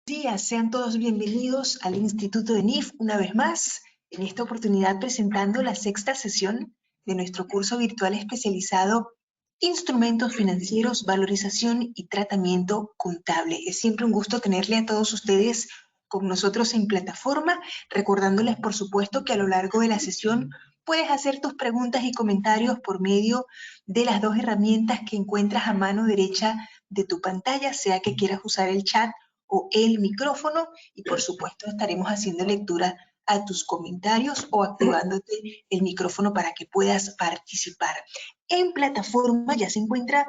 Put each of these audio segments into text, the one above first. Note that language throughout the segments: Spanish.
Días, sean todos bienvenidos al Instituto de NIF una vez más, en esta oportunidad presentando la sexta sesión de nuestro curso virtual especializado Instrumentos Financieros, Valorización y Tratamiento Contable. Es siempre un gusto tenerle a todos ustedes con nosotros en plataforma, recordándoles por supuesto que a lo largo de la sesión puedes hacer tus preguntas y comentarios por medio de las dos herramientas que encuentras a mano derecha de tu pantalla, sea que quieras usar el chat o el micrófono, y por supuesto estaremos haciendo lectura a tus comentarios o activándote el micrófono para que puedas participar. En plataforma ya se encuentra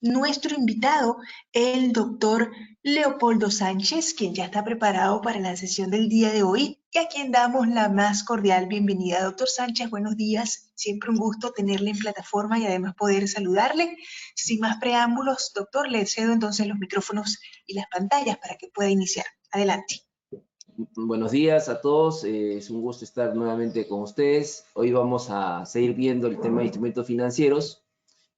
nuestro invitado, el doctor Leopoldo Sánchez, quien ya está preparado para la sesión del día de hoy y a quien damos la más cordial bienvenida. Doctor Sánchez, buenos días. Siempre un gusto tenerle en plataforma y además poder saludarle. Sin más preámbulos, doctor, le cedo entonces los micrófonos y las pantallas para que pueda iniciar. Adelante. Buenos días a todos, es un gusto estar nuevamente con ustedes. Hoy vamos a seguir viendo el tema de instrumentos financieros.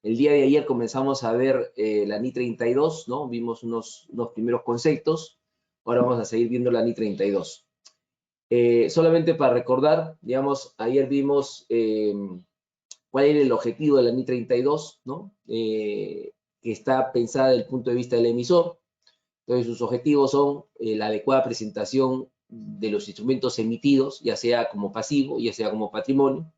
El día de ayer comenzamos a ver la NI 32, ¿no? Vimos unos primeros conceptos. Ahora vamos a seguir viendo la NI 32. Solamente para recordar, digamos, ayer vimos cuál era el objetivo de la NI 32, ¿no? Que está pensada desde el punto de vista del emisor. Entonces, sus objetivos son la adecuada presentación de los instrumentos emitidos, ya sea como pasivo, ya sea como patrimonio.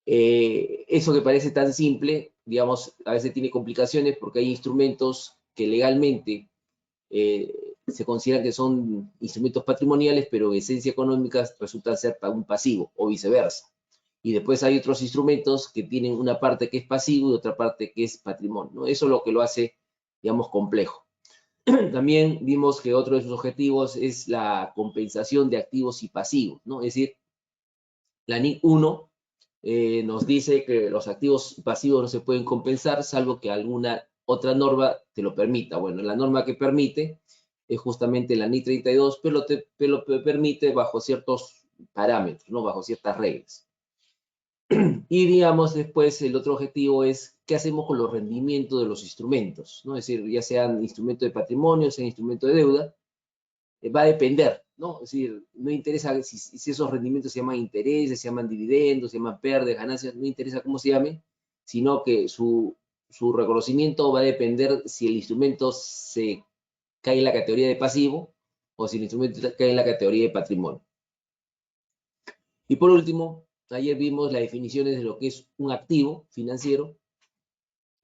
Eso que parece tan simple, digamos, a veces tiene complicaciones porque hay instrumentos que legalmente se consideran que son instrumentos patrimoniales, pero en esencia económica resultan ser un pasivo o viceversa. Y después hay otros instrumentos que tienen una parte que es pasivo y otra parte que es patrimonio, ¿no? Eso es lo que lo hace, digamos, complejo. También vimos que otro de sus objetivos es la compensación de activos y pasivos, ¿no? Es decir, la NIC 1 nos dice que los activos pasivos no se pueden compensar salvo que alguna otra norma te lo permita. Bueno, la norma que permite es justamente la NIC 32, pero lo permite bajo ciertos parámetros, ¿no? Bajo ciertas reglas. Y digamos, después el otro objetivo es qué hacemos con los rendimientos de los instrumentos, ¿no? Es decir, ya sean instrumentos de patrimonio, sean instrumentos de deuda, va a depender, ¿no? Es decir, no interesa si esos rendimientos se llaman intereses, se llaman dividendos, se llaman pérdidas, ganancias, no interesa cómo se llame, sino que su reconocimiento va a depender si el instrumento se cae en la categoría de pasivo o si el instrumento cae en la categoría de patrimonio. Y por último, ayer vimos las definiciones de lo que es un activo financiero,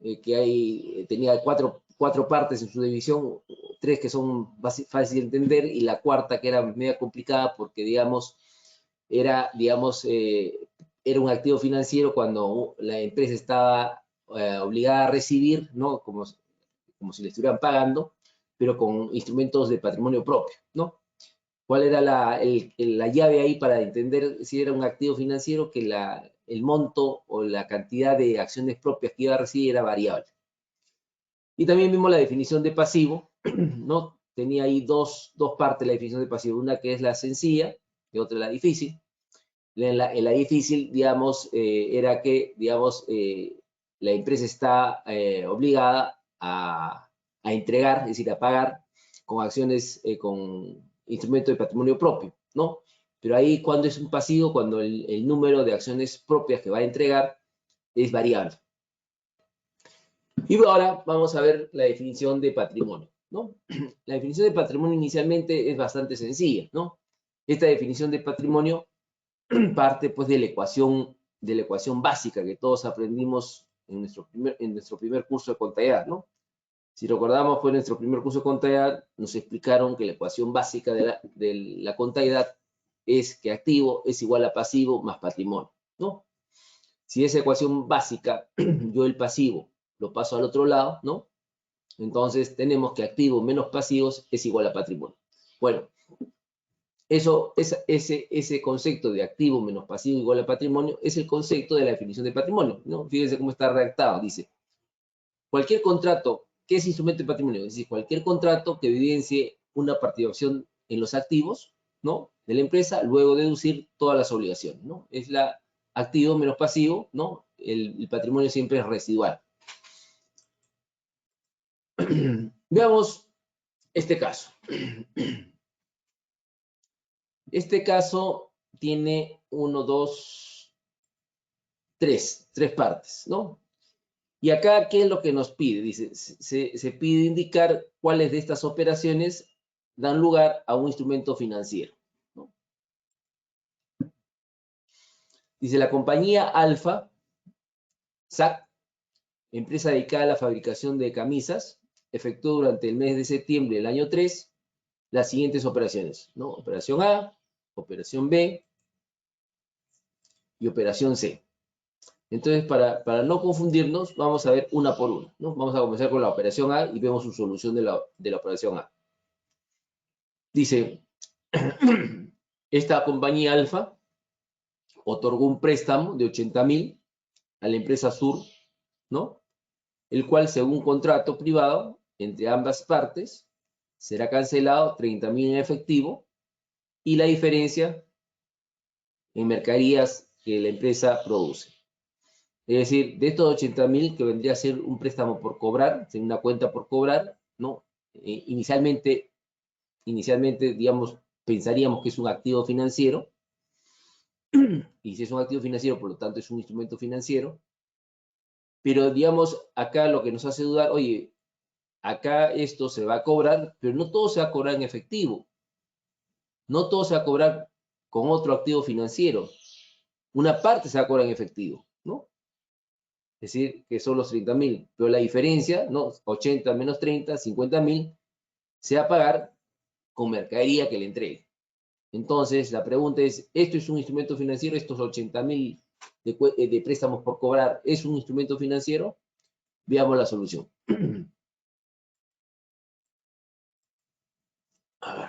que tenía cuatro partes en su división, 3 que son fáciles de entender y la cuarta que era media complicada porque, digamos, era un activo financiero cuando la empresa estaba obligada a recibir, ¿no? Como si le estuvieran pagando, pero con instrumentos de patrimonio propio, ¿no? ¿Cuál era la llave ahí para entender si era un activo financiero? Que el monto o la cantidad de acciones propias que iba a recibir era variable. Y también vimos la definición de pasivo, ¿no? Tenía ahí dos partes la definición de pasivo, una que es la sencilla y otra la difícil. En la difícil, digamos, era que, digamos, la empresa está obligada a entregar, es decir, a pagar con acciones, con instrumentos de patrimonio propio, ¿no? Pero ahí, ¿cuándo es un pasivo? Cuando el número de acciones propias que va a entregar es variable. Y ahora vamos a ver la definición de patrimonio, ¿no? La definición de patrimonio inicialmente es bastante sencilla, ¿no? Esta definición de patrimonio parte, pues, de la ecuación básica que todos aprendimos en nuestro primer curso de contabilidad, ¿no? Si recordamos, fue nuestro primer curso de contabilidad, nos explicaron que la ecuación básica de la contabilidad es que activo es igual a pasivo más patrimonio, ¿no? Si esa ecuación básica, yo el pasivo lo paso al otro lado, ¿no? Entonces tenemos que activos menos pasivos es igual a patrimonio. Bueno, ese concepto de activo menos pasivo igual a patrimonio es el concepto de la definición de patrimonio, ¿no? Fíjense cómo está redactado, dice, cualquier contrato, ¿qué es instrumento de patrimonio? Es decir, cualquier contrato que evidencie una participación en los activos, ¿no? De la empresa, luego deducir todas las obligaciones, ¿no? Es la activo menos pasivo, ¿no? El patrimonio siempre es residual. Veamos este caso. Este caso tiene 1, 2, 3 partes, ¿no? Y acá, ¿qué es lo que nos pide? Dice, se pide indicar cuáles de estas operaciones dan lugar a un instrumento financiero, ¿no? Dice, la compañía Alfa, SAC, empresa dedicada a la fabricación de camisas, efectuó durante el mes de septiembre del año 3 las siguientes operaciones, ¿no? Operación A, operación B y operación C. Entonces, para no confundirnos, vamos a ver una por una, ¿no? Vamos a comenzar con la operación A y vemos su solución de la operación A. Dice, esta compañía Alfa otorgó un préstamo de 80.000 a la empresa Sur, ¿no? El cual, según contrato privado entre ambas partes, será cancelado 30.000 en efectivo y la diferencia en mercaderías que la empresa produce. Es decir, de estos 80.000 que vendría a ser un préstamo por cobrar, una cuenta por cobrar, ¿no? Inicialmente, digamos, pensaríamos que es un activo financiero, y si es un activo financiero, por lo tanto es un instrumento financiero, pero digamos, acá lo que nos hace dudar, oye, acá esto se va a cobrar, pero no todo se va a cobrar en efectivo, no todo se va a cobrar con otro activo financiero, una parte se va a cobrar en efectivo, ¿no? Es decir, que son los 30.000, pero la diferencia, ¿no? 80 menos 30, 50.000, se va a pagar con mercadería que le entregue. Entonces, la pregunta es, ¿esto es un instrumento financiero? ¿Estos 80.000 de préstamos por cobrar es un instrumento financiero? Veamos la solución. A ver.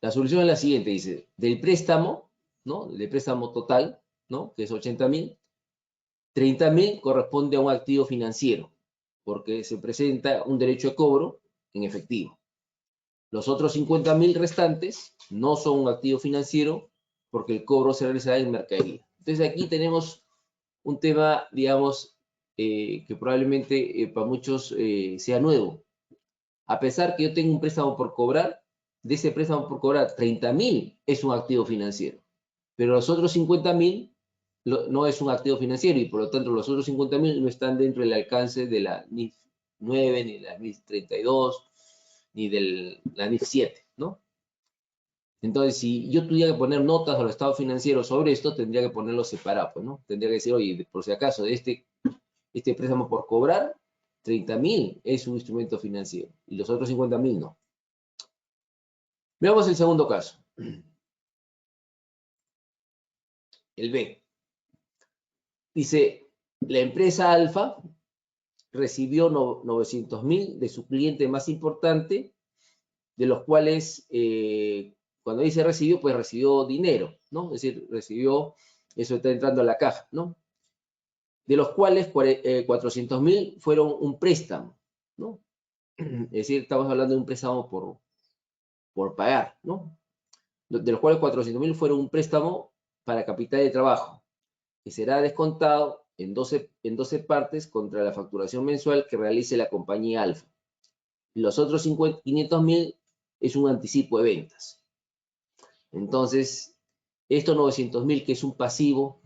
La solución es la siguiente, dice, del préstamo, ¿no? Del préstamo total, ¿no? Que es 80.000, 30.000 corresponde a un activo financiero, porque se presenta un derecho de cobro en efectivo. Los otros 50.000 restantes no son un activo financiero, porque el cobro se realizará en mercadería. Entonces aquí tenemos un tema, digamos, que probablemente para muchos sea nuevo. A pesar que yo tengo un préstamo por cobrar, de ese préstamo por cobrar, 30.000 es un activo financiero, pero los otros 50.000 no es un activo financiero y por lo tanto los otros 50.000 no están dentro del alcance de la NIF 9, ni de la NIF 32, ni de la NIF 7, ¿no? Entonces, si yo tuviera que poner notas a los estados financieros sobre esto, tendría que ponerlos separados, pues, ¿no? Tendría que decir, oye, por si acaso, este préstamo por cobrar, 30.000 es un instrumento financiero y los otros 50.000 no. Veamos el segundo caso. El B. Dice, la empresa Alfa recibió 900.000 de su cliente más importante, de los cuales, cuando dice recibió, pues recibió dinero, ¿no? Es decir, recibió, eso está entrando a la caja, ¿no? De los cuales 400.000 fueron un préstamo, ¿no? Es decir, estamos hablando de un préstamo por pagar, ¿no? De los cuales 400.000 fueron un préstamo para capital de trabajo, que será descontado en 12 partes contra la facturación mensual que realice la compañía Alfa. Y los otros 500.000 es un anticipo de ventas. Entonces, estos 900.000, que es un pasivo,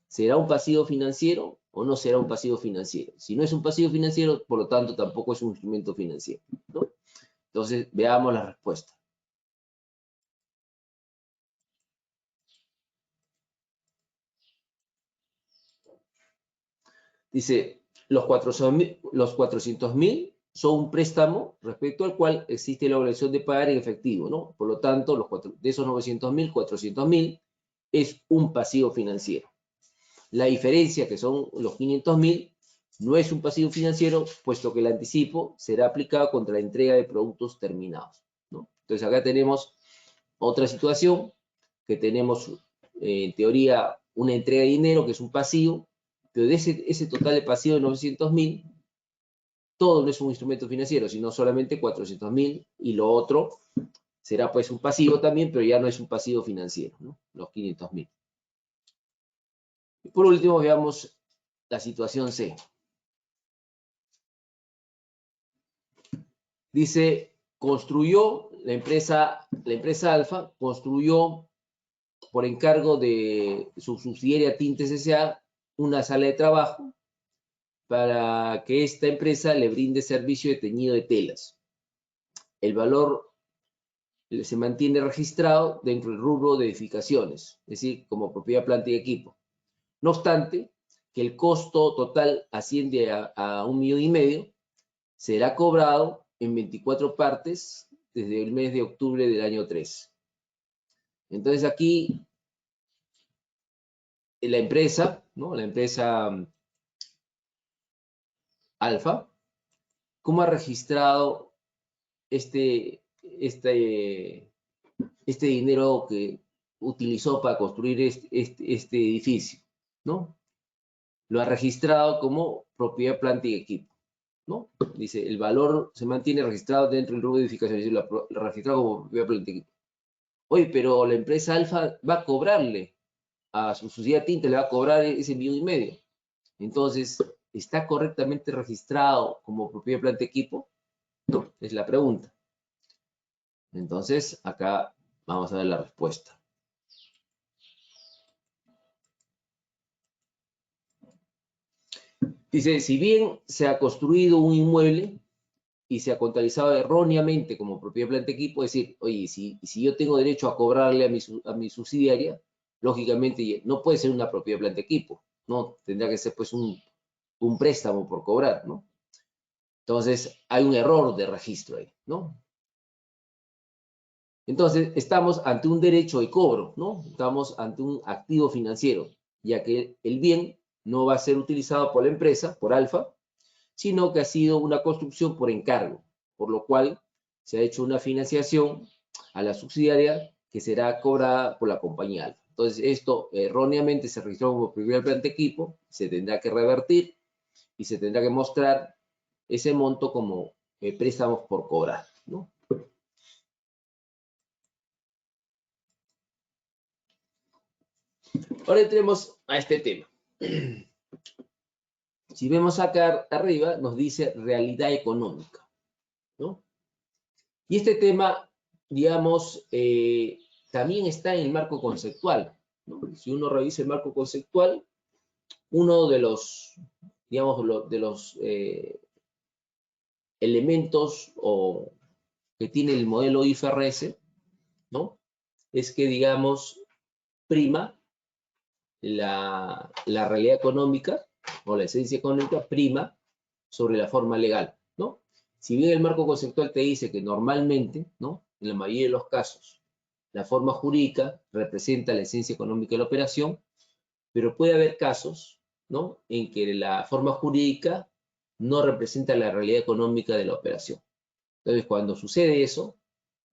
¿será un pasivo financiero o no será un pasivo financiero? Si no es un pasivo financiero, por lo tanto, tampoco es un instrumento financiero, ¿no? Entonces, veamos la respuesta. Dice, los 400.000 son un préstamo respecto al cual existe la obligación de pagar en efectivo, ¿no? Por lo tanto, de esos 900.000, 400.000 es un pasivo financiero. La diferencia, que son los 500.000, no es un pasivo financiero, puesto que el anticipo será aplicado contra la entrega de productos terminados, ¿no? Entonces acá tenemos otra situación, que tenemos en teoría una entrega de dinero, que es un pasivo, pero de ese total de pasivo de 900.000, todo no es un instrumento financiero, sino solamente 400.000, y lo otro será pues un pasivo también, pero ya no es un pasivo financiero, ¿no? Los 500.000. Y por último, veamos la situación C. Dice, construyó, la empresa Alfa construyó por encargo de su subsidiaria Tintes S.A. una sala de trabajo para que esta empresa le brinde servicio de teñido de telas. El valor se mantiene registrado dentro del rubro de edificaciones, es decir, como propiedad, planta y equipo. No obstante, que el costo total asciende a 1,5 millones, será cobrado en 24 partes desde el mes de octubre del año 3. Entonces aquí la empresa, ¿no? La empresa Alfa, ¿cómo ha registrado este dinero que utilizó para construir este edificio, ¿no? Lo ha registrado como propiedad, planta y equipo, ¿no? Dice, el valor se mantiene registrado dentro del rubro de edificación, es decir, lo ha registrado como propiedad, planta y equipo. Oye, pero la empresa Alfa va a cobrarle a su sociedad Tinta, le va a cobrar ese 1,5 millones. Entonces, ¿está correctamente registrado como propiedad, planta y equipo? No, es la pregunta. Entonces, acá vamos a ver la respuesta. Dice, si bien se ha construido un inmueble y se ha contabilizado erróneamente como propiedad, planta y equipo, es decir, oye, si yo tengo derecho a cobrarle a mi subsidiaria, lógicamente no puede ser una propiedad, planta y equipo, ¿no? Tendrá que ser pues un préstamo por cobrar, ¿no? Entonces, hay un error de registro ahí, ¿no? Entonces, estamos ante un derecho de cobro, ¿no? Estamos ante un activo financiero, ya que el bien no va a ser utilizado por la empresa, por Alfa, sino que ha sido una construcción por encargo, por lo cual se ha hecho una financiación a la subsidiaria que será cobrada por la compañía Alfa. Entonces, esto erróneamente se registró como primer planta equipo, se tendrá que revertir y se tendrá que mostrar ese monto como préstamos por cobrar, ¿no? Ahora entremos a este tema. Si vemos acá arriba, nos dice realidad económica, ¿no? Y este tema, digamos, también está en el marco conceptual, ¿no? Si uno revisa el marco conceptual, uno de los, digamos, de los elementos que tiene el modelo IFRS, ¿no? Es que, digamos, prima la realidad económica o la esencia económica prima sobre la forma legal, ¿no? Si bien el marco conceptual te dice que normalmente, ¿no? En la mayoría de los casos, la forma jurídica representa la esencia económica de la operación, pero puede haber casos, ¿no? En que la forma jurídica no representa la realidad económica de la operación. Entonces, cuando sucede eso,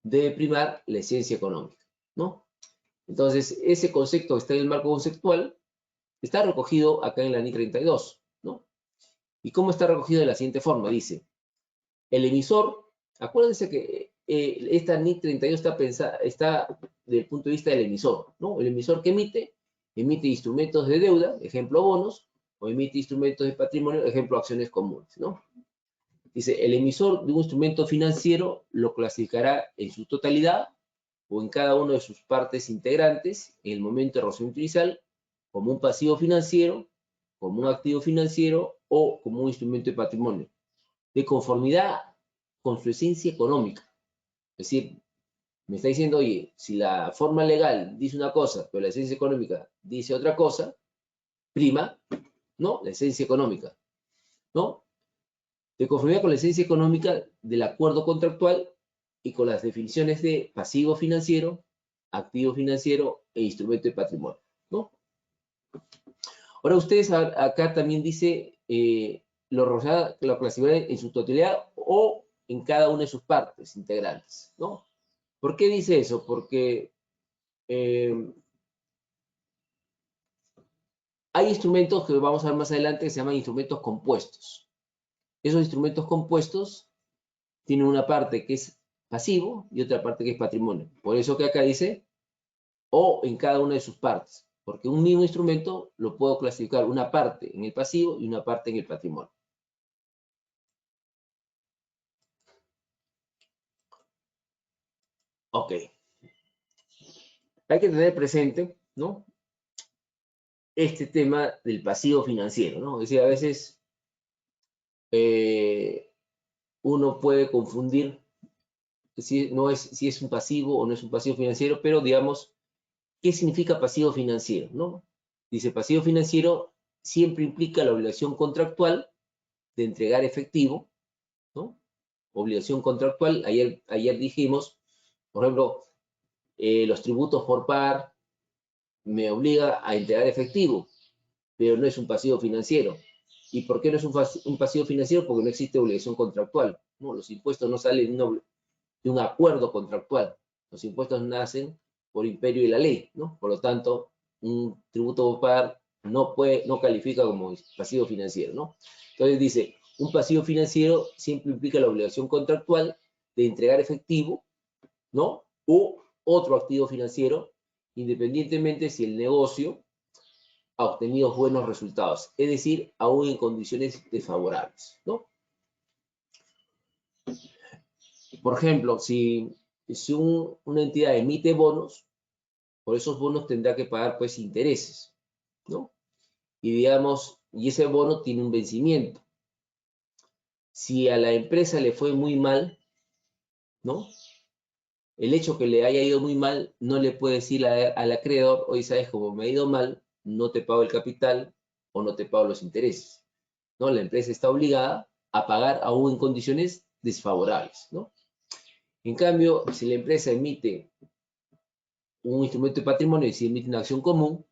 debe primar la esencia económica, ¿no? Entonces, ese concepto que está en el marco conceptual está recogido acá en la NI 32, ¿no? ¿Y cómo está recogido de la siguiente forma? Dice, el emisor, acuérdense que esta NIC 32 está desde el punto de vista del emisor, ¿no? El emisor que emite instrumentos de deuda, ejemplo bonos, o emite instrumentos de patrimonio, ejemplo acciones comunes, ¿no? Dice, el emisor de un instrumento financiero lo clasificará en su totalidad o en cada una de sus partes integrantes en el momento de razonamiento inicial como un pasivo financiero, como un activo financiero o como un instrumento de patrimonio, de conformidad con su esencia económica. Es decir, me está diciendo, oye, si la forma legal dice una cosa, pero la esencia económica dice otra cosa, prima, ¿no? La esencia económica, ¿no? De conformidad con la esencia económica del acuerdo contractual y con las definiciones de pasivo financiero, activo financiero e instrumento de patrimonio, ¿no? Ahora ustedes acá también dice lo clasificarán en su totalidad o en cada una de sus partes integrantes, ¿no? ¿Por qué dice eso? Porque hay instrumentos que vamos a ver más adelante que se llaman instrumentos compuestos. Esos instrumentos compuestos tienen una parte que es pasivo y otra parte que es patrimonio. Por eso que acá dice o en cada una de sus partes. Porque un mismo instrumento lo puedo clasificar una parte en el pasivo y una parte en el patrimonio. Ok. Hay que tener presente, ¿no?, este tema del pasivo financiero, ¿no? Es decir, a veces uno puede confundir si es un pasivo o no es un pasivo financiero, pero digamos, ¿qué significa pasivo financiero, no? Dice, pasivo financiero siempre implica la obligación contractual de entregar efectivo, ¿no? Obligación contractual, ayer dijimos, por ejemplo, los tributos por par me obliga a entregar efectivo, pero no es un pasivo financiero. ¿Y por qué no es un pasivo financiero? Porque no existe obligación contractual, ¿no? Los impuestos no salen de un acuerdo contractual. Los impuestos nacen por imperio de la ley, ¿no? Por lo tanto, un tributo por par no califica como pasivo financiero, ¿no? Entonces dice, un pasivo financiero siempre implica la obligación contractual de entregar efectivo, ¿no? O otro activo financiero, independientemente si el negocio ha obtenido buenos resultados, es decir, aún en condiciones desfavorables, ¿no? Por ejemplo, si una entidad emite bonos, por esos bonos tendrá que pagar pues intereses, ¿no? Y digamos, y ese bono tiene un vencimiento. Si a la empresa le fue muy mal, ¿no? El hecho que le haya ido muy mal no le puede decir al acreedor, oye, sabes, como me ha ido mal, no te pago el capital o no te pago los intereses, ¿no? La empresa está obligada a pagar aún en condiciones desfavorables, ¿no? En cambio, si la empresa emite un instrumento de patrimonio y si emite una acción común,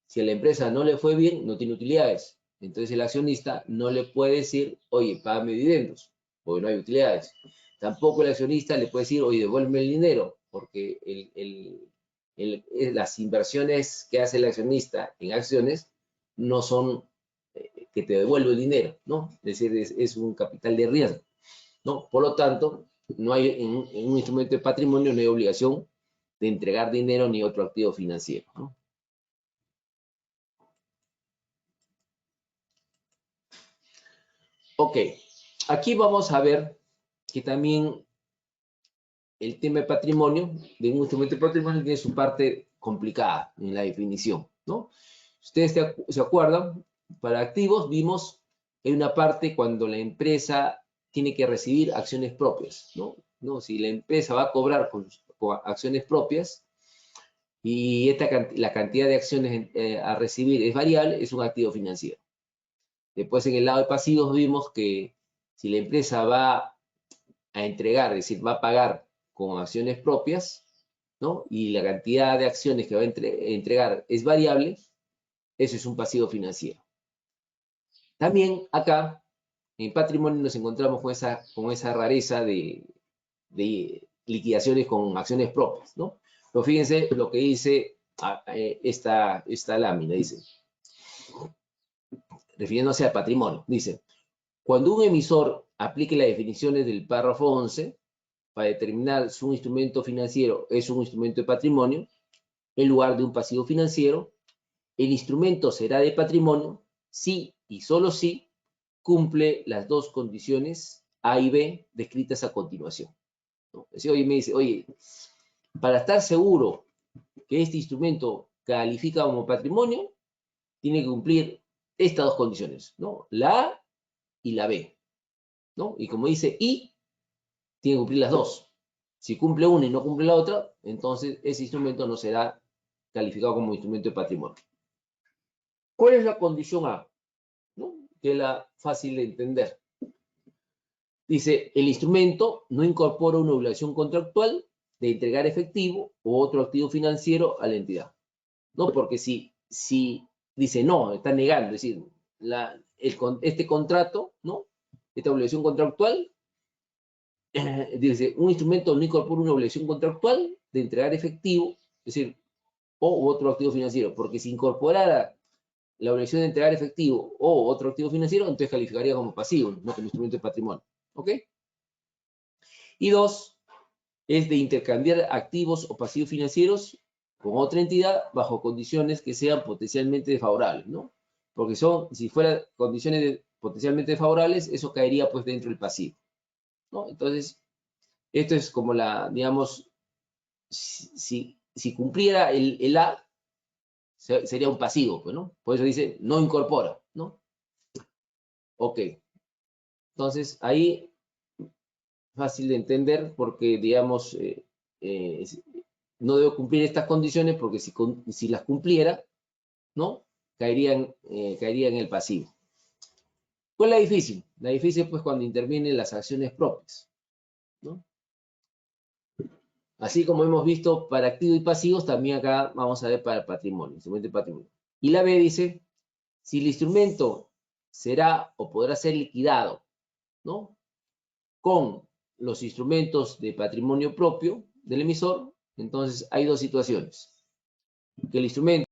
si a la empresa no le fue bien, no tiene utilidades. Entonces el accionista no le puede decir, oye, págame dividendos, porque no hay utilidades. Tampoco el accionista le puede decir, oye, devuélveme el dinero, porque las inversiones que hace el accionista en acciones no son que te devuelva el dinero, ¿no? Es decir, es un capital de riesgo, ¿no? Por lo tanto, no hay, en un instrumento de patrimonio no hay obligación de entregar dinero ni otro activo financiero, ¿no? Ok, aquí vamos a ver que también el tema de patrimonio, de un instrumento de patrimonio, tiene su parte complicada en la definición, ¿no? Ustedes se acuerdan, para activos vimos que hay una parte cuando la empresa tiene que recibir acciones propias, ¿no? Si la empresa va a cobrar con acciones propias y la cantidad de acciones a recibir es variable, es un activo financiero. Después en el lado de pasivos vimos que si la empresa va a entregar, es decir, va a pagar con acciones propias, ¿no? Y la cantidad de acciones que va a entregar es variable, eso es un pasivo financiero. También acá, en patrimonio, nos encontramos con esa rareza de liquidaciones con acciones propias, ¿no? Pero fíjense lo que dice esta lámina, dice, refiriéndose al patrimonio, dice, cuando un emisor aplique las definiciones del párrafo 11, para determinar si un instrumento financiero es un instrumento de patrimonio, en lugar de un pasivo financiero, el instrumento será de patrimonio si y solo si cumple las dos condiciones A y B descritas a continuación, ¿no? Es decir, hoy me dice, oye, para estar seguro que este instrumento califica como patrimonio, tiene que cumplir estas dos condiciones, ¿no? La A y la B, ¿no? Y como dice I, tiene que cumplir las dos. Si cumple una y no cumple la otra, entonces ese instrumento no será calificado como instrumento de patrimonio. ¿Cuál es la condición A? ¿No? Que es la fácil de entender. Dice, el instrumento no incorpora una obligación contractual de entregar efectivo o otro activo financiero a la entidad. ¿No? Porque si dice no, está negando, es decir, este contrato, ¿no? Esta obligación contractual, dice, un instrumento no incorpora una obligación contractual de entregar efectivo, es decir, o otro activo financiero, porque si incorporara la obligación de entregar efectivo o otro activo financiero, entonces calificaría como pasivo, no como instrumento de patrimonio. ¿Ok? Y dos, es de intercambiar activos o pasivos financieros con otra entidad bajo condiciones que sean potencialmente desfavorables, ¿no? Porque si fueran condiciones potencialmente desfavorables, eso caería pues dentro del pasivo, ¿no? Entonces, esto es como digamos, si cumpliera el A, sería un pasivo, pues, ¿no? Por eso dice, no incorpora, ¿no? Ok. Entonces, ahí, fácil de entender porque, digamos, no debo cumplir estas condiciones porque si las cumpliera, ¿no? Caería en el pasivo. ¿Cuál es la difícil? La difícil, pues, cuando intervienen las acciones propias, ¿no? Así como hemos visto para activos y pasivos, también acá vamos a ver para patrimonio, instrumento de patrimonio. Y la B dice, si el instrumento será o podrá ser liquidado, ¿no? Con los instrumentos de patrimonio propio del emisor, entonces hay dos situaciones. Que el instrumento